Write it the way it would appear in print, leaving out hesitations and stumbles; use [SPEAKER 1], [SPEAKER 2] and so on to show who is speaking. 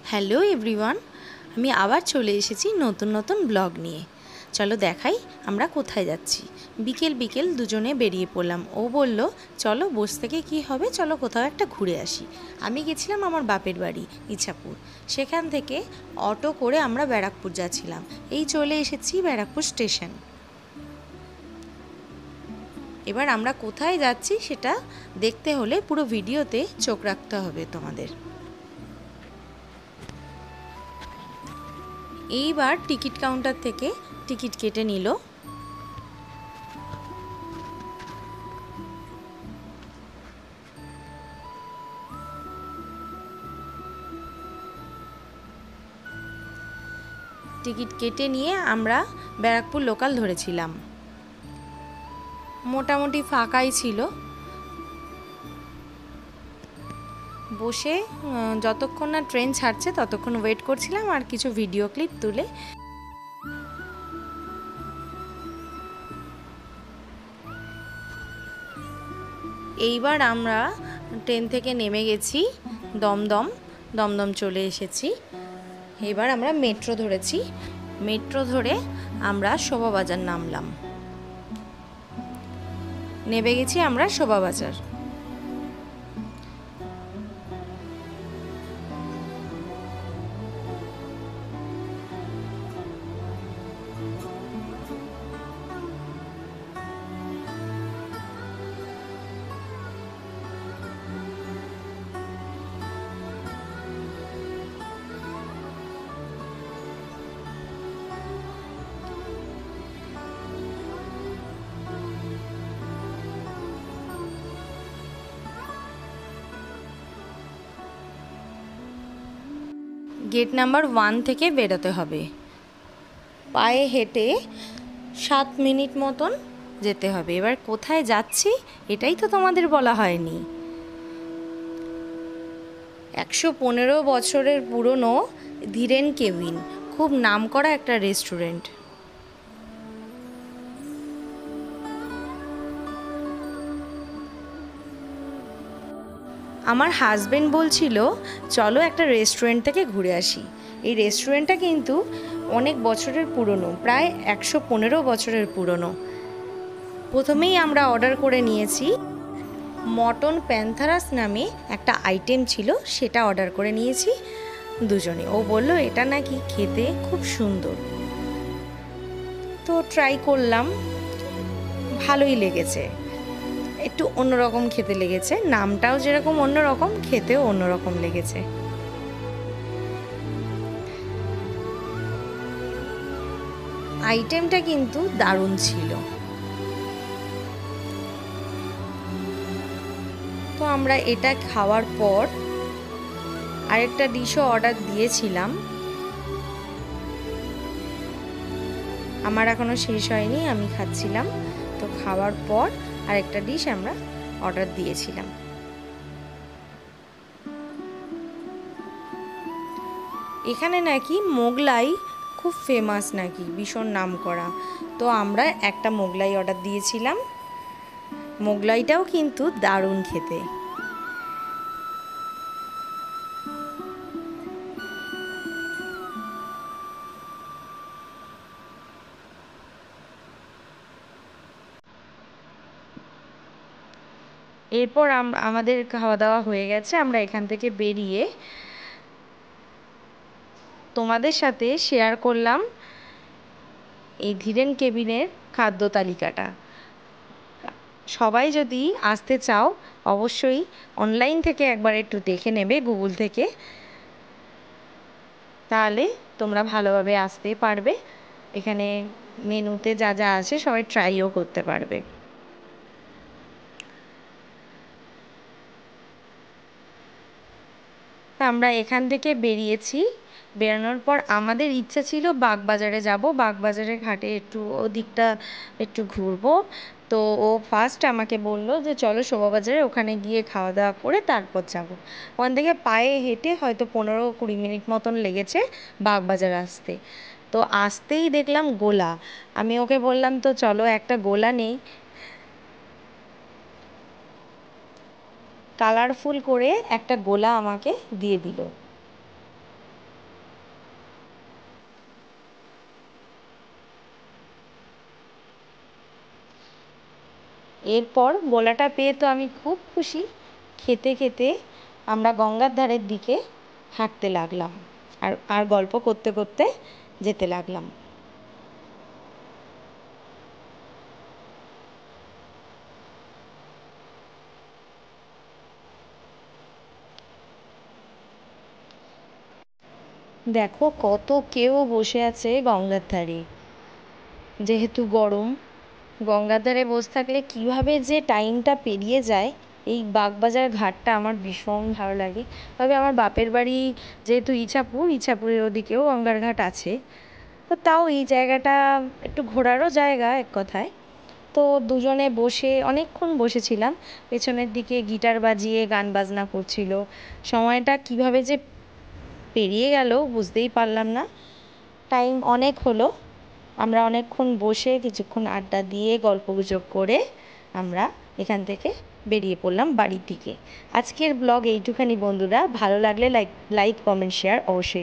[SPEAKER 1] Hello everyone, আমি আবার চলে এসেছি নতুন নতুন ব্লগ নিয়ে। চলো দেখাই আমরা কোথায় যাচ্ছি। বিকেল বিকেল দুজনে বেরিয়ে পড়লাম। ও বলল চলো বসে থেকে কী হবে, চলো কোথাও একটা ঘুরে আসি। আমি গেছিলাম আমার বাপের বাড়ি ইছাপুর। সেখান থেকে অটো করে আমরা ব্যারাকপুর যাচ্ছিলাম। এই চলে এসেছি ব্যারাকপুর স্টেশন। এবার আমরা কোথায় যাচ্ছি সেটা দেখতে হলে পুরো ভিডিওতে চোখ রাখতে হবে তোমাদের। এইবার টিকিট কাউন্টার থেকে টিকিট কেটে নিল। টিকিট কেটে নিয়ে আমরা ব্যারাকপুর লোকাল ধরেছিলাম। মোটামুটি ফাঁকাই ছিল। বসে যতক্ষণ না ট্রেন ছাড়ছে ততক্ষণ ওয়েট করছিলাম আর কিছু ভিডিও ক্লিপ তুলে। এইবার আমরা ট্রেন থেকে নেমে গেছি দমদম চলে এসেছি। এবার আমরা মেট্রো ধরেছি। মেট্রো ধরে আমরা শোভাবাজার নামলাম। নেমে গেছি আমরা শোভাবাজার। গেট নাম্বার 1 থেকে বেরোতে হবে। পায়ে হেঁটে 7 মিনিট মতন যেতে হবে। এবার কোথায় যাচ্ছি এটাই তো তোমাদের বলা হয়নি। 115 বছরের পুরনো ধীরেন কেবিন, খুব নামকরা একটা রেস্টুরেন্ট। আমার হাজবেন্ড বলছিল চলো একটা রেস্টুরেন্ট থেকে ঘুরে আসি। এই রেস্টুরেন্টটা কিন্তু অনেক বছরের পুরনো, প্রায় 115 বছরের পুরনো। প্রথমেই আমরা অর্ডার করে নিয়েছি মটন প্যান্থারাস নামে একটা আইটেম ছিল, সেটা অর্ডার করে নিয়েছি দুজনে। ও বলল এটা নাকি খেতে খুব সুন্দর, তো ট্রাই করলাম, ভালোই লেগেছে। একটু অন্যরকম খেতে লেগেছে, নামটাও যেরকম অন্যরকম, খেতেও অন্যরকম লেগেছে। আইটেমটা কিন্তু দারুণ ছিল। তো আমরা এটা খাওয়ার পর আরেকটা ডিশও অর্ডার দিয়েছিলাম। আমার এখনো শেষ হয়নি, আমি খাচ্ছিলাম। তো খাওয়ার পর আরেকটা ডিশ আমরা অর্ডার দিয়েছিলাম। এখানে নাকি মোগলাই খুব ফেমাস, নাকি ভীষণ নাম করা। তো আমরা একটা মোগলাই অর্ডার দিয়েছিলাম। মোগলাইটাও কিন্তু দারুণ খেতে। এরপর আমাদের খাওয়া দাওয়া হয়ে গেছে। আমরা এখান থেকে বেরিয়ে তোমাদের সাথে শেয়ার করলাম এই ধীরেন কেবিনের খাদ্য তালিকাটা। সবাই যদি আসতে চাও অবশ্যই অনলাইন থেকে একবার একটু দেখে নেবে গুগল থেকে, তাহলে তোমরা ভালোভাবে আসতে পারবে। এখানে মেনুতে যা যা আছে সবাই ট্রাইও করতে পারবে। আমরা এখান থেকে বেরিয়েছি। বেরোনোর পর আমাদের ইচ্ছা ছিল বাগবাজারে যাব, বাগবাজারের ঘাটে একটু ওদিকটা একটু ঘুরবো। তো ও ফার্স্ট আমাকে বলল যে চলো শোভাবাজারে, ওখানে গিয়ে খাওয়া দাওয়া করে তারপর যাব। ওখান থেকে পায়ে হেঁটে হয়তো 15-20 মিনিট মতন লেগেছে বাগবাজার আসতে। তো আসতেই দেখলাম গোলা। আমি ওকে বললাম তো চলো একটা গোলা নেই। কালারফুল করে একটা গোলা আমাকে দিয়ে দিল। এরপর গোলাটা পেয়ে তো আমি খুব খুশি। খেতে খেতে আমরা গঙ্গার ধারের দিকে হাঁটতে লাগলাম আর আর গল্প করতে করতে যেতে লাগলাম। দেখো কত কেউ বসে আছে গঙ্গার ধারে। যেহেতু গরম, গঙ্গার ধারে বসে থাকলে কীভাবে যে টাইমটা পেরিয়ে যায়। এই বাগবাজার ঘাটটা আমার ভীষণ ভালো লাগে। তবে আমার বাপের বাড়ি যেহেতু ইছাপুরের ওদিকেও গঙ্গার ঘাট আছে, তো তাও এই জায়গাটা একটু ঘোরারও জায়গা এক কথায়। তো দুজনে বসে অনেকক্ষণ বসেছিলাম, পেছনের দিকে গিটার বাজিয়ে গান বাজনা করছিল। সময়টা কীভাবে যে পেরিয়ে গেল বুঝতেই পারলাম না। টাইম অনেক হলো, আমরা অনেকক্ষণ বসে কিছুক্ষণ আড্ডা দিয়ে গল্পগুজব করে আমরা এখান থেকে বেরিয়ে পড়লাম বাড়ির দিকে। আজকের ব্লগ এইটুখানি বন্ধুরা, ভালো লাগলে লাইক কমেন্ট শেয়ার অবশ্যই।